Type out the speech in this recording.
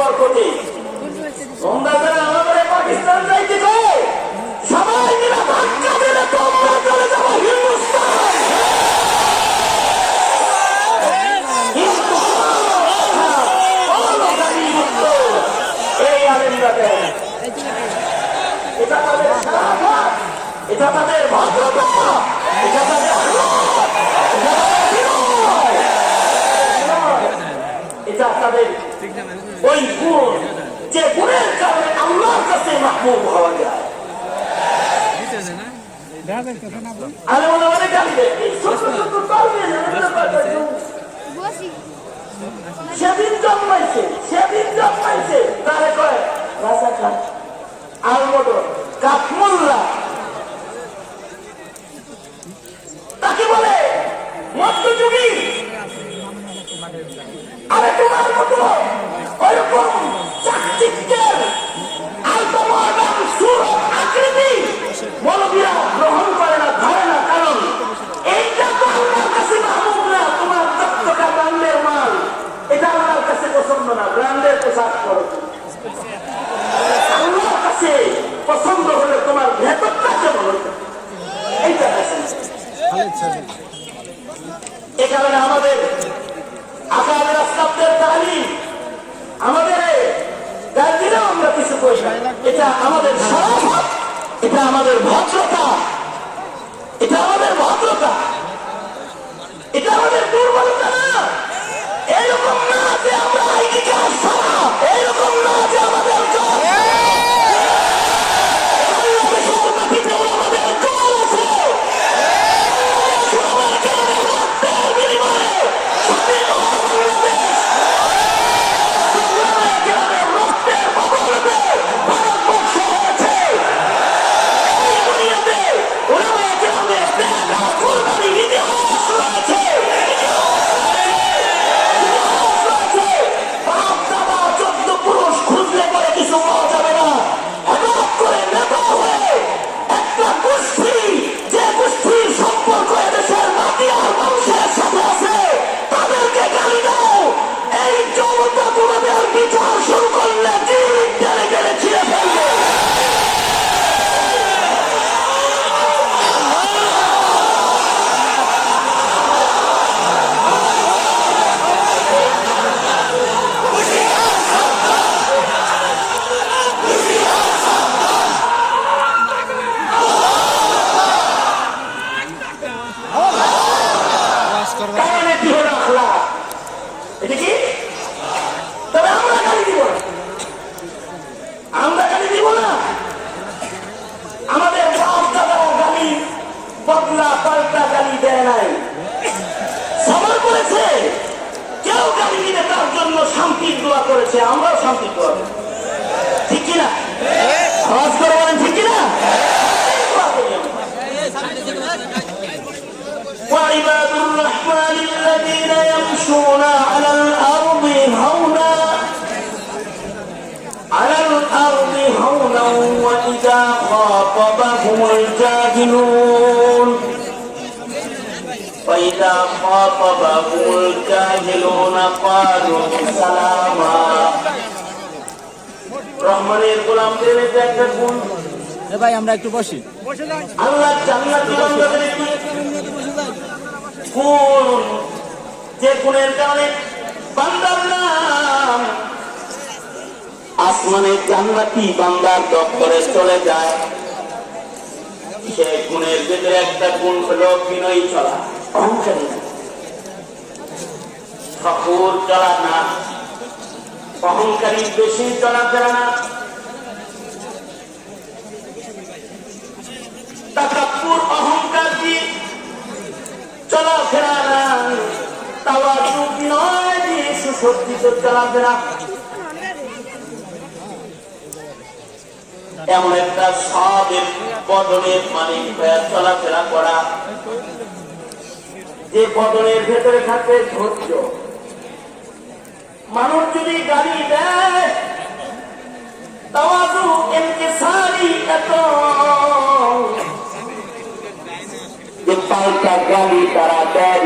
বরকতে তোমরা যারা আমাদের পাকিস্তান যাইতে চাও সবাই মিলে ধাক্কা দিলে তোমরা চলে যাবো হিন্দুস্তান। এই আলেমরা দেন, এটা তাদের সারাঘাত, এটা তাদের ভদ্রতা, এটা তাদের এটা তাদের ওই গুণ, যে গুণের কারণে আল্লাহর কাছে মাহবুব হওয়া যায়। সেদিন জন্মাইছে তারে কয় রাজা খান আলমোদর কাঠমোল্লা, তাকে বলে মধ্যযুগী। আরে তোমার মতো ওইরকম চাকচিক্যের আলতমর্দান সুরত আকৃতি মৌলবীরা গ্রহণ করে না, ধরে না, কারণ এইটা তো আল্লাহর কাছে মাহবুব না। তোমার চকচকা ব্র্যান্ডের মাল, এটা আল্লাহর কাছে পছন্দ না। ব্র্যান্ডের পোশাক করো, আল্লাহর কাছে পছন্দ হলে তোমার ভেতরটা কেমন হইতে, এইটা এ কারণে আমাদের আকাবের আসলাফদের তালিম, আমাদের গার্জিয়ানরাও আমরা কিছু করি না। এটা আমাদের সারাফত, এটা আমাদের ভদ্রতা, এটা আমাদের ভদ্রতা, এটা আমাদের দুর্বলতা না। এইরকম না যে আমরা আইডি কার্ড ছাড়া, এইরকম না যে আমাদের বদলা পাল্টা গালি দেয় নাই, সবার করেছে। কেউ গালি দিলে তার জন্য শান্তির দোয়া করেছে, আমরাও শান্তির দোয়া করি, ঠিক কিনা? আওয়াজ করে বলেন ঠিক কিনা? وعباد الرحمن الذين يمشون على الأرض هونا وإذا خاطبهم الجاهلون قالوا سلاما। রহমানের গোলামদের একটা গুণ, ভাই আমরা একটু বসি। আল্লাহ জান্নাতি বান্দাদের গুণ, যে গুণের কারণে বান্দার নাম আসমানে জান্নাতি বান্দার দপ্তরে চলে যায়। সেই গুণের ভিতরে একটা গুণ হলো বিনয়ী চলা, অহংকারী না, ফখুর চলা না, অহংকারী বেশি চলাফেরা না, তাকাব্বুর অহংকার দিয়ে চলাফেরা না, তাওয়াজু বিনয় দিয়ে সুসজ্জিত চলাফেরা। এমন একটা সাবেক বদনের মালিক হয়ে চলাফেরা করা, যে বদনের ভেতরে থাকে ধৈর্য। মানুষ যদি গালি দেয়, তাওয়াজু ইনকিসারি এত যে পাল্টা গালি তারা দেয়